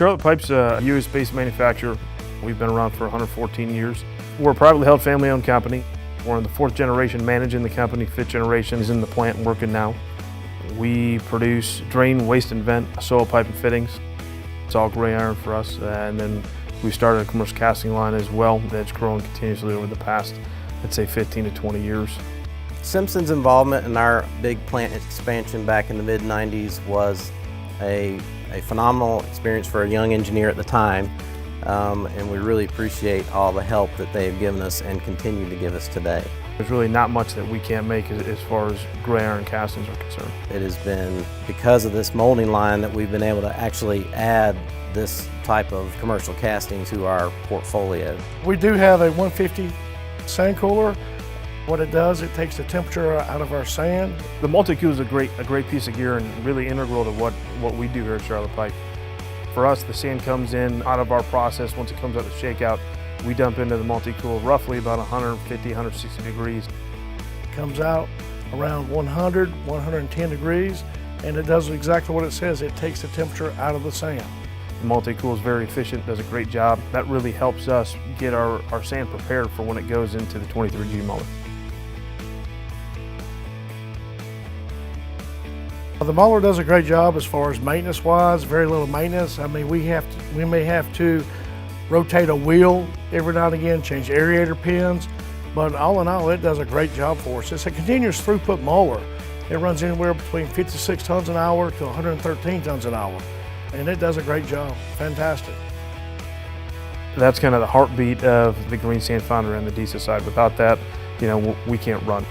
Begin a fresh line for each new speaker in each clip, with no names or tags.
Charlotte Pipe's a US-based manufacturer. We've been around for 114 years. We're a privately held, family-owned company. We're in the 4th generation managing the company. 5th generation is in the plant working now. We produce drain, waste, and vent soil pipe and fittings. It's all gray iron for us. And then we started a commercial casting line as well that's grown continuously over the past, I'd say, 15 to 20 years.
Simpson's involvement in our big plant expansion back in the mid-90s was a phenomenal experience for a young engineer at the time, and we really appreciate all the help that they've given us and continue to give us today.
There's really not much that we can't make as far as gray iron castings are concerned.
It has been because of this molding line that we've been able to actually add this type of commercial casting to our portfolio.
We do have a 150 sand cooler. What it does, it takes the temperature out of our sand.
The multi-cool is a great piece of gear and really integral to what we do here at Charlotte Pipe. For us, the sand comes in out of our process. Once it comes out of the shakeout, we dump into the multi-cool roughly about 150, 160 degrees.
It comes out around 100, 110 degrees, and it does exactly what it says. It takes the temperature out of the sand.
The multi-cool is very efficient, does a great job. That really helps us get our sand prepared for when it goes into the 23G molar.
The molar does a great job as far as maintenance-wise, very little maintenance. I mean, we may have to rotate a wheel every now and again, change aerator pins, but all in all, it does a great job for us. It's a continuous throughput mower. It runs anywhere between 56 tons an hour to 113 tons an hour, and it does a great job. Fantastic.
That's kind of the heartbeat of the green sand foundry on the diesel side. Without that, we can't run.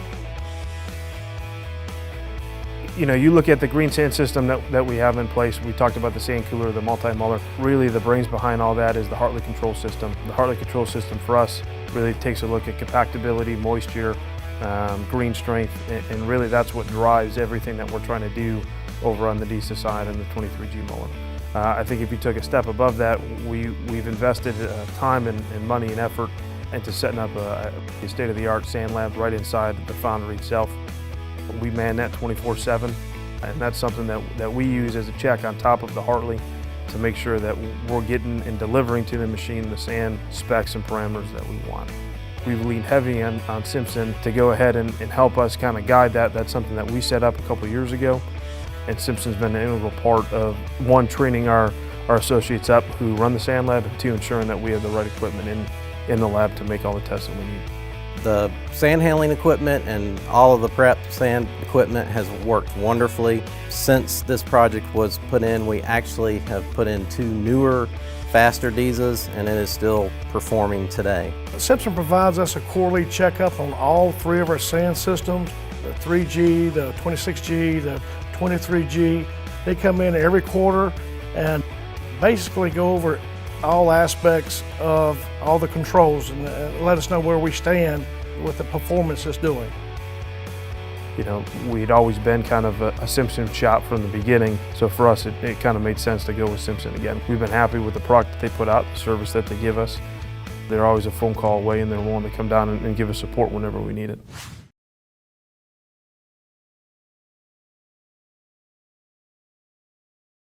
You look at the green sand system that we have in place. We talked about the sand cooler, the multi-muller. Really, the brains behind all that is the Hartley control system. The Hartley control system for us really takes a look at compactability, moisture, green strength, and really that's what drives everything that we're trying to do over on the diesel side and the 23G mower. I think if you took a step above that, we've invested time and money and effort into setting up a state-of-the-art sand lab right inside the foundry itself. We man that 24/7, and that's something that we use as a check on top of the Hartley to make sure that we're getting and delivering to the machine the sand specs and parameters that we want. We've leaned heavy on Simpson to go ahead and help us kind of guide that. That's something that we set up a couple years ago, and Simpson's been an integral part of, one, training our associates up who run the sand lab, and two, ensuring that we have the right equipment in the lab to make all the tests that we need.
The sand handling equipment and all of the prep sand equipment has worked wonderfully. Since this project was put in, we actually have put in 2 newer, faster diesels, and it is still performing today.
Simpson provides us a quarterly checkup on all 3 of our sand systems, the 3G, the 26G, the 23G. They come in every quarter and basically go over all aspects of all the controls and let us know where we stand with the performance it's doing.
We'd always been kind of a Simpson shop from the beginning, so for us it kind of made sense to go with Simpson again. We've been happy with the product that they put out, the service that they give us. They're always a phone call away, and they're willing to come down and give us support whenever we need it.